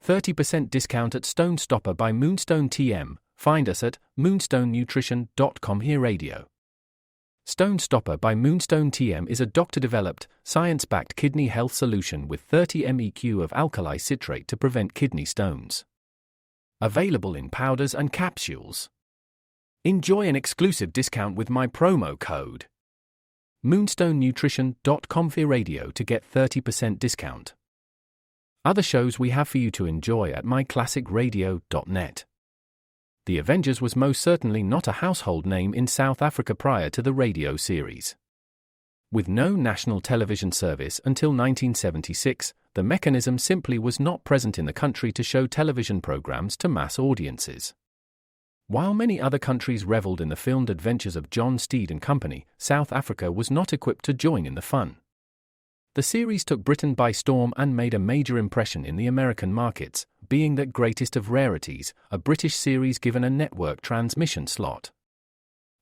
30% discount at Stone Stopper by Moonstone TM. Find us at moonstonenutrition.com. Here Radio. Stone Stopper by Moonstone TM is a doctor-developed, science-backed kidney health solution with 30 MEq of alkali citrate to prevent kidney stones. Available in powders and capsules. Enjoy an exclusive discount with my promo code moonstonenutrition.com. Here Radio to get 30% discount. Other shows we have for you to enjoy at myclassicradio.net. The Avengers was most certainly not a household name in South Africa prior to the radio series. With no national television service until 1976, the mechanism simply was not present in the country to show television programs to mass audiences. While many other countries reveled in the filmed adventures of John Steed and company, South Africa was not equipped to join in the fun. The series took Britain by storm and made a major impression in the American markets, being that greatest of rarities, a British series given a network transmission slot.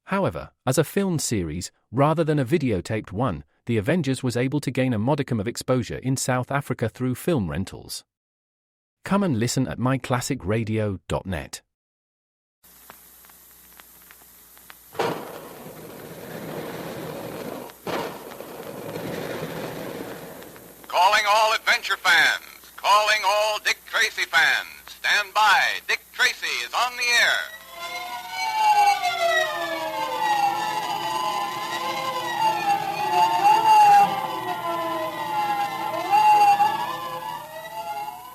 However, as a filmed series, rather than a videotaped one, The Avengers was able to gain a modicum of exposure in South Africa through film rentals. Come and listen at myclassicradio.net. Calling all adventure fans. Calling all Dick Tracy fans. Stand by. Dick Tracy is on the air.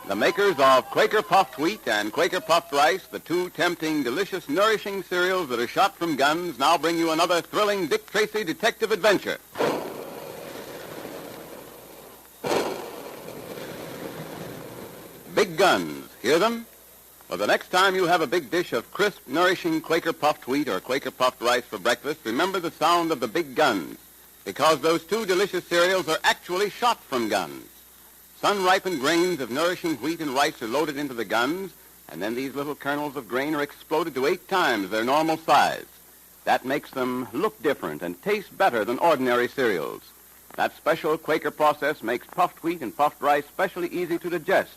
The makers of Quaker Puffed Wheat and Quaker Puffed Rice, the two tempting, delicious, nourishing cereals that are shot from guns, now bring you another thrilling Dick Tracy detective adventure. Big guns. Hear them? Well, the next time you have a big dish of crisp, nourishing Quaker Puffed Wheat or Quaker Puffed Rice for breakfast, remember the sound of the big guns, because those two delicious cereals are actually shot from guns. Sun-ripened grains of nourishing wheat and rice are loaded into the guns, and then these little kernels of grain are exploded to 8 times their normal size. That makes them look different and taste better than ordinary cereals. That special Quaker process makes puffed wheat and puffed rice specially easy to digest,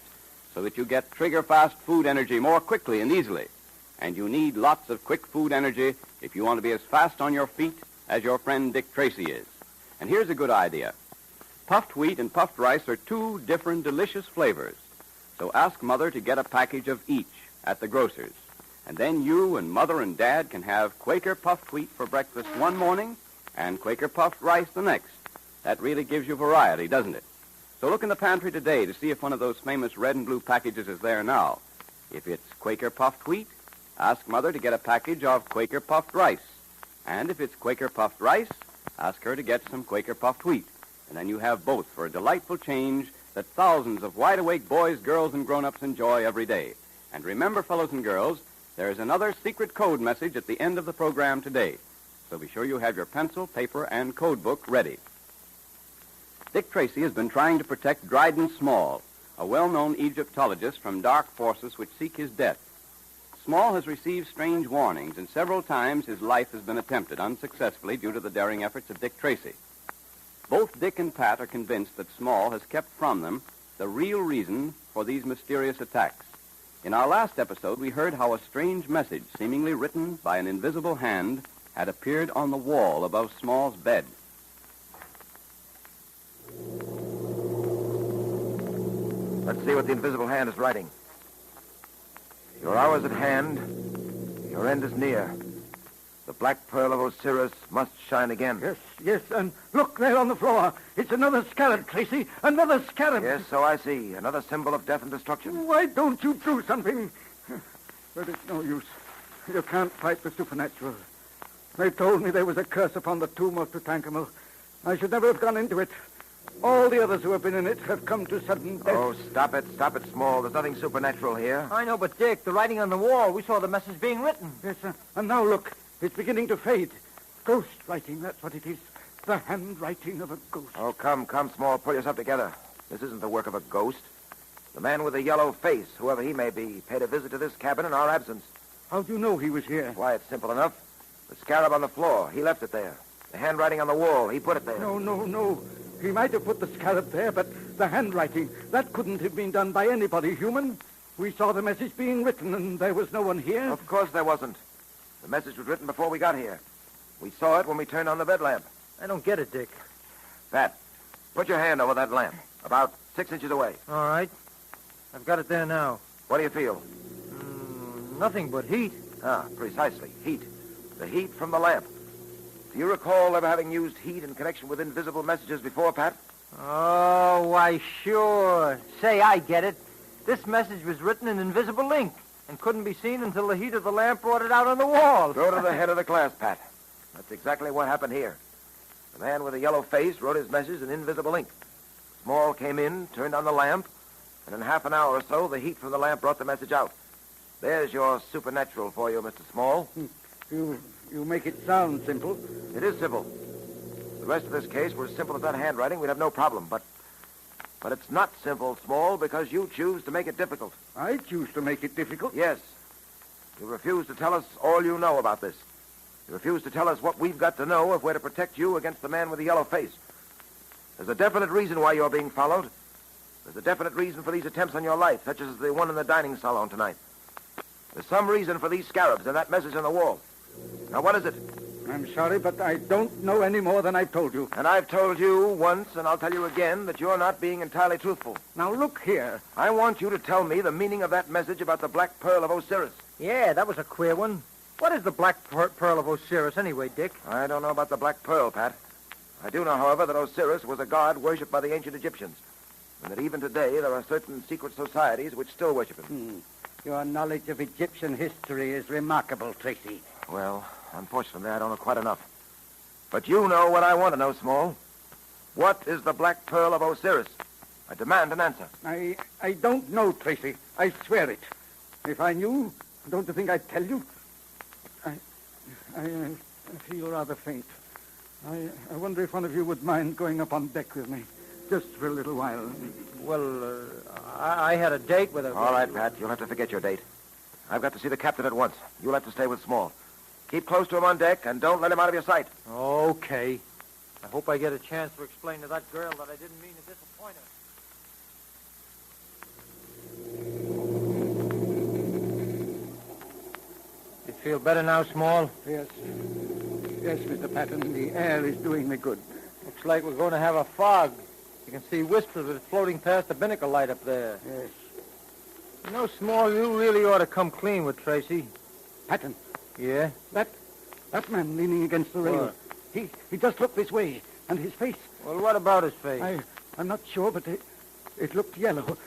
so that you get trigger-fast food energy more quickly and easily. And you need lots of quick food energy if you want to be as fast on your feet as your friend Dick Tracy is. And here's a good idea. Puffed wheat and puffed rice are two different delicious flavors. So ask Mother to get a package of each at the grocer's. And then you and Mother and Dad can have Quaker puffed wheat for breakfast one morning and Quaker puffed rice the next. That really gives you variety, doesn't it? So look in the pantry today to see if one of those famous red and blue packages is there now. If it's Quaker puffed wheat, ask Mother to get a package of Quaker puffed rice. And if it's Quaker puffed rice, ask her to get some Quaker puffed wheat. And then you have both for a delightful change that thousands of wide-awake boys, girls, and grown-ups enjoy every day. And remember, fellows and girls, there is another secret code message at the end of the program today. So be sure you have your pencil, paper, and code book ready. Dick Tracy has been trying to protect Dryden Small, a well-known Egyptologist from dark forces which seek his death. Small has received strange warnings, and several times his life has been attempted unsuccessfully due to the daring efforts of Dick Tracy. Both Dick and Pat are convinced that Small has kept from them the real reason for these mysterious attacks. In our last episode, we heard how a strange message, seemingly written by an invisible hand, had appeared on the wall above Small's bed. Let's see what the invisible hand is writing. Your hour is at hand. Your end is near. The black pearl of Osiris must shine again. Yes, and look there on the floor. It's another scarab, Tracy. Another scarab. Yes, so I see. Another symbol of death and destruction. Why don't you do something? But it's no use. You can't fight the supernatural. They told me there was a curse upon the tomb of Tutankhamun. I should never have gone into it. All the others who have been in it have come to sudden death. Oh, stop it, Small. There's nothing supernatural here. I know, but Dick, the writing on the wall, we saw the message being written. Yes, sir. And now look, it's beginning to fade. Ghost writing, that's what it is. The handwriting of a ghost. Oh, come, Small. Pull yourself together. This isn't the work of a ghost. The man with the yellow face, whoever he may be, paid a visit to this cabin in our absence. How do you know he was here? Why, it's simple enough. The scarab on the floor, he left it there. The handwriting on the wall, he put it there. No. He might have put the scarab there, but the handwriting, that couldn't have been done by anybody human. We saw the message being written, and there was no one here. Of course there wasn't. The message was written before we got here. We saw it when we turned on the bed lamp. I don't get it, Dick. Pat, put your hand over that lamp, about 6 inches away. All right. I've got it there now. What do you feel? Nothing but heat. Ah, precisely. Heat. The heat from the lamp. Do you recall ever having used heat in connection with invisible messages before, Pat? Oh, why, sure. Say, I get it. This message was written in invisible ink and couldn't be seen until the heat of the lamp brought it out on the wall. Go to the head of the class, Pat. That's exactly what happened here. The man with the yellow face wrote his message in invisible ink. Small came in, turned on the lamp, and in half an hour or so, the heat from the lamp brought the message out. There's your supernatural for you, Mr. Small. You make it sound simple. It is simple. The rest of this case were as simple as that handwriting. We'd have no problem. But it's not simple, Small, because you choose to make it difficult. I choose to make it difficult. Yes. You refuse to tell us all you know about this. You refuse to tell us what we've got to know if we're to protect you against the man with the yellow face. There's a definite reason why you're being followed. There's a definite reason for these attempts on your life, such as the one in the dining salon tonight. There's some reason for these scarabs and that message on the wall. Now, what is it? I'm sorry, but I don't know any more than I've told you. And I've told you once, and I'll tell you again, that you're not being entirely truthful. Now, look here. I want you to tell me the meaning of that message about the Black Pearl of Osiris. Yeah, that was a queer one. What is the Black Pearl of Osiris anyway, Dick? I don't know about the Black Pearl, Pat. I do know, however, that Osiris was a god worshipped by the ancient Egyptians, and that even today there are certain secret societies which still worship him. Your knowledge of Egyptian history is remarkable, Tracy. Well, unfortunately, I don't know quite enough. But you know what I want to know, Small. What is the Black Pearl of Osiris? I demand an answer. I don't know, Tracy. I swear it. If I knew, don't you think I'd tell you? I feel rather faint. I wonder if one of you would mind going up on deck with me, just for a little while. Well, I had a date with a... All right, Pat, you'll have to forget your date. I've got to see the captain at once. You'll have to stay with Small. Keep close to him on deck, and don't let him out of your sight. Okay. I hope I get a chance to explain to that girl that I didn't mean to disappoint her. You feel better now, Small? Yes. Yes, Mr. Patton, the air is doing me good. Looks like we're going to have a fog. You can see wisps of it floating past the binnacle light up there. Yes. You know, Small, you really ought to come clean with Tracy. Patton. Yeah? That man leaning against the rail. What? He just looked this way, and his face. Well, what about his face? I'm not sure, but it looked yellow.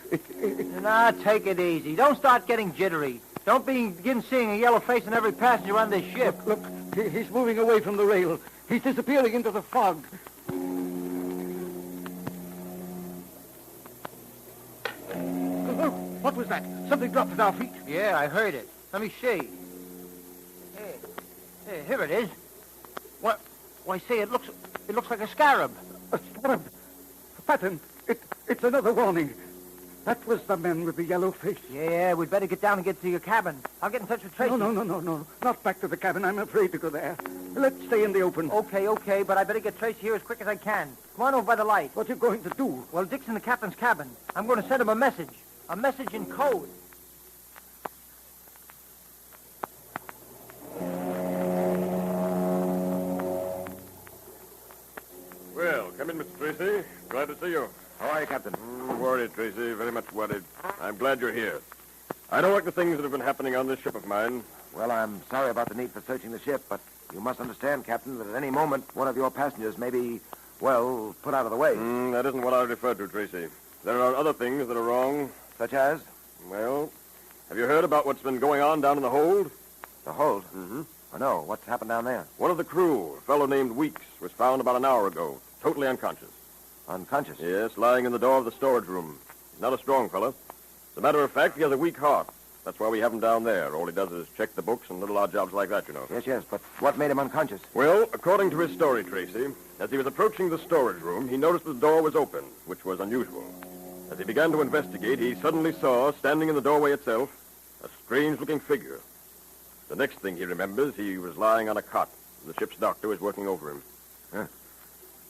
Now, take it easy. Don't start getting jittery. Don't begin seeing a yellow face in every passenger on this ship. Look, he's moving away from the rail. He's disappearing into the fog. Look, what was that? Something dropped at our feet. Yeah, I heard it. Let me see. Hey, here it is. What? Why, say, it looks like a scarab. A scarab. Patton, it's another warning. That was the man with the yellow face. Yeah, we'd better get down and get to your cabin. I'll get in touch with Tracy. No. Not back to the cabin. I'm afraid to go there. Let's stay in the open. Okay, but I better get Tracy here as quick as I can. Come on over by the light. What are you going to do? Well, Dick's in the captain's cabin. I'm going to send him a message. A message in code. Well, come in, Mr. Tracy. Glad to see you. How are you, Captain? Worried, Tracy. Very much worried. I'm glad you're here. I don't like the things that have been happening on this ship of mine. Well, I'm sorry about the need for searching the ship, but you must understand, Captain, that at any moment one of your passengers may be, well, put out of the way. That isn't what I referred to, Tracy. There are other things that are wrong. Such as? Well, have you heard about what's been going on down in the hold? The hold? Mm-hmm. Oh, no. What's happened down there? One of the crew, a fellow named Weeks, was found about an hour ago, totally unconscious. Unconscious? Yes, lying in the door of the storage room. He's not a strong fellow. As a matter of fact, he has a weak heart. That's why we have him down there. All he does is check the books and little odd jobs like that, you know. Yes, but what made him unconscious? Well, according to his story, Tracy, as he was approaching the storage room, he noticed the door was open, which was unusual. As he began to investigate, he suddenly saw, standing in the doorway itself, a strange-looking figure. The next thing he remembers, he was lying on a cot. The ship's doctor was working over him. Huh.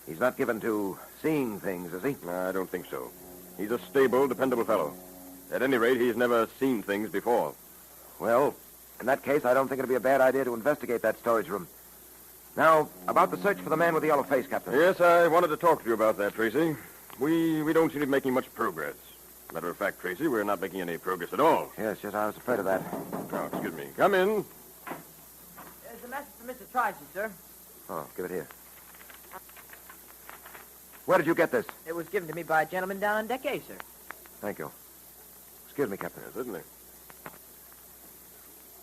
He's not given to seeing things, is he? I don't think so. He's a stable, dependable fellow. At any rate, he's never seen things before. Well, in that case, I don't think it'd be a bad idea to investigate that storage room. Now, about the search for the man with the yellow face, Captain. Yes, I wanted to talk to you about that, Tracy. We don't seem to be making much progress. Matter of fact, Tracy, we're not making any progress at all. Yes, I was afraid of that. Oh, excuse me. Come in. There's a message from Mr. Tracy, sir. Oh, give it here. Where did you get this? It was given to me by a gentleman down on deck A, sir. Thank you. Excuse me, Captain. Yes, certainly.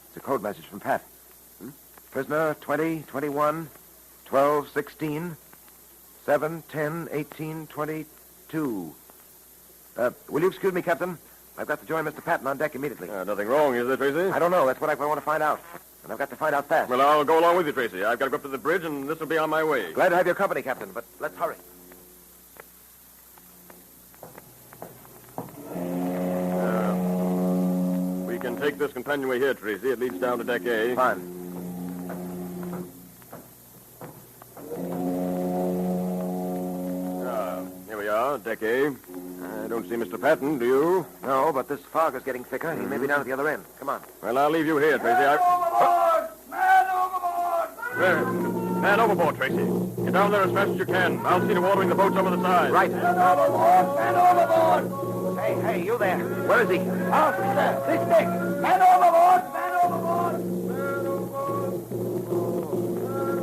It's a code message from Pat. Prisoner 20, 21, 12, 16, 7, 10, 18, 22. Will you excuse me, Captain? I've got to join Mr. Patton on deck immediately. Nothing wrong, is there, Tracy? I don't know. That's what I want to find out. And I've got to find out fast. Well, I'll go along with you, Tracy. I've got to go up to the bridge, and this will be on my way. Glad to have your company, Captain, but let's hurry. We can take this companionway here, Tracy. It leads down to deck A. Fine. Here we are, deck A. I don't see Mr. Patton, do you? No, but this fog is getting thicker. He may be down at the other end. Come on. Well, I'll leave you here, Tracy. Overboard! Man overboard! Man overboard, Tracy. Get down there as fast as you can. I'll see to watering the boats over the side. Right. Man overboard! Man overboard! Hey, you there. Where is he? Out there! This stick! Man overboard! Man overboard!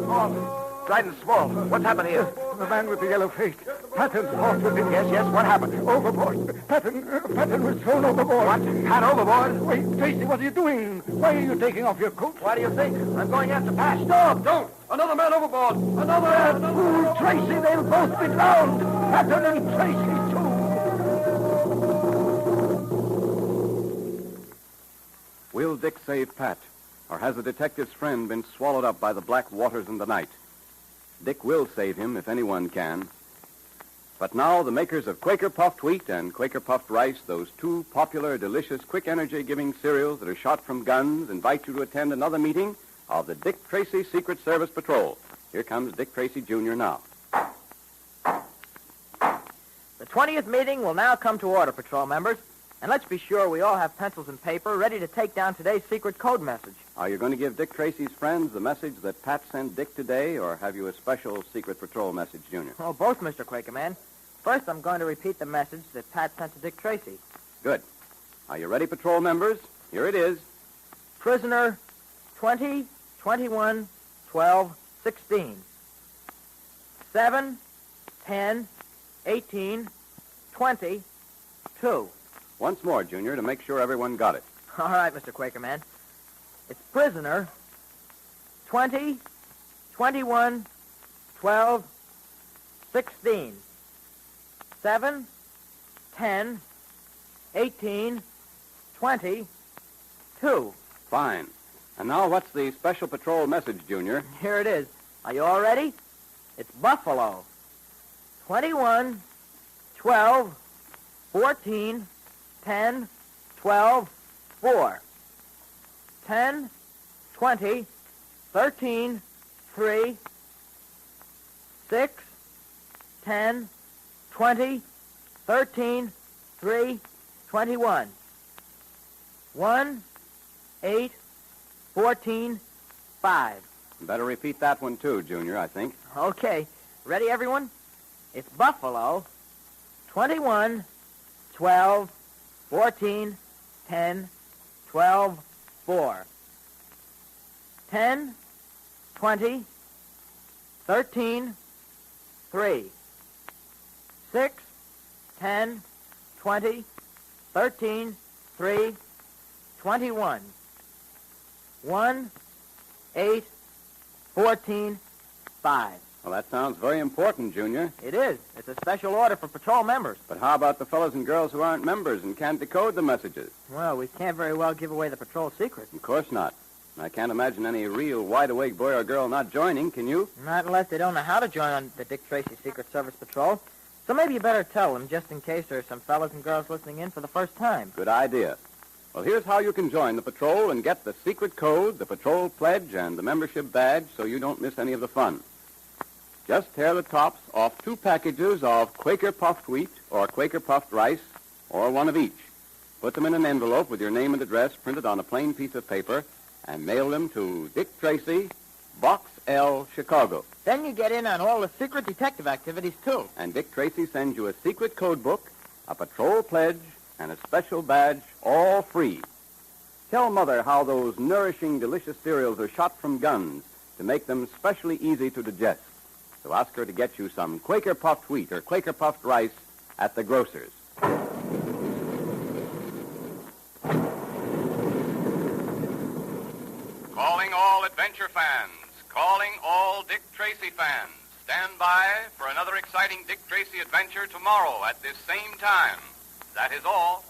Oh, Dryden Small. What's happened here? The man with the yellow face. Patton's horse was in. Yes, what happened? Overboard. Patton was thrown overboard. What? Pat overboard? Wait, Tracy, what are you doing? Why are you taking off your coat? What do you think? I'm going after Pat. Stop! Don't! Another man overboard! Another fool! Tracy, they'll both be drowned! Patton and Tracy, too! Will Dick save Pat? Or has the detective's friend been swallowed up by the black waters in the night? Dick will save him if anyone can. But now the makers of Quaker Puffed Wheat and Quaker Puffed Rice, those two popular, delicious, quick energy-giving cereals that are shot from guns, invite you to attend another meeting of the Dick Tracy Secret Service Patrol. Here comes Dick Tracy, Jr. now. The 20th meeting will now come to order, patrol members. And let's be sure we all have pencils and paper ready to take down today's secret code message. Are you going to give Dick Tracy's friends the message that Pat sent Dick today, or have you a special Secret Patrol message, Junior? Oh, both, Mr. Quakerman. First, I'm going to repeat the message that Pat sent to Dick Tracy. Good. Are you ready, patrol members? Here it is. Prisoner 20, 21, 12, 16. 7, 10, 18, 20, 2. Once more, Junior, to make sure everyone got it. All right, Mr. Quakerman. It's prisoner 20, 21, 12, 16. 7, 10, 18, 20, 2. Fine. And now what's the special patrol message, Junior? Here it is. Are you all ready? It's Buffalo. 21, 12, 14, 10, 12, 4. 10, 20, 13, 3, 6, 10, 20, 13, 3, 21. 1, 8, 14, 5. Better repeat that one, too, Junior, I think. Okay. Ready, everyone? It's Buffalo. 21, 12, 14, 10, 12, 4. 10, 20, 13, 3. 6, 10, 20, 13, 3, 21. 1, 8, 14, 5. Well, that sounds very important, Junior. It is. It's a special order for patrol members. But how about the fellows and girls who aren't members and can't decode the messages? Well, we can't very well give away the patrol secret. Of course not. I can't imagine any real wide-awake boy or girl not joining, can you? Not unless they don't know how to join on the Dick Tracy Secret Service Patrol. So maybe you better tell them, just in case there's some fellows and girls listening in for the first time. Good idea. Well, here's how you can join the patrol and get the secret code, the patrol pledge, and the membership badge so you don't miss any of the fun. Just tear the tops off 2 packages of Quaker Puffed Wheat or Quaker Puffed Rice, or one of each. Put them in an envelope with your name and address printed on a plain piece of paper and mail them to Dick Tracy, Box L, Chicago. Then you get in on all the secret detective activities, too. And Dick Tracy sends you a secret code book, a patrol pledge, and a special badge, all free. Tell Mother how those nourishing, delicious cereals are shot from guns to make them specially easy to digest. So ask her to get you some Quaker puffed wheat or Quaker puffed rice at the grocer's. Calling all adventure fans. Calling all Dick Tracy fans. Stand by for another exciting Dick Tracy adventure tomorrow at this same time. That is all.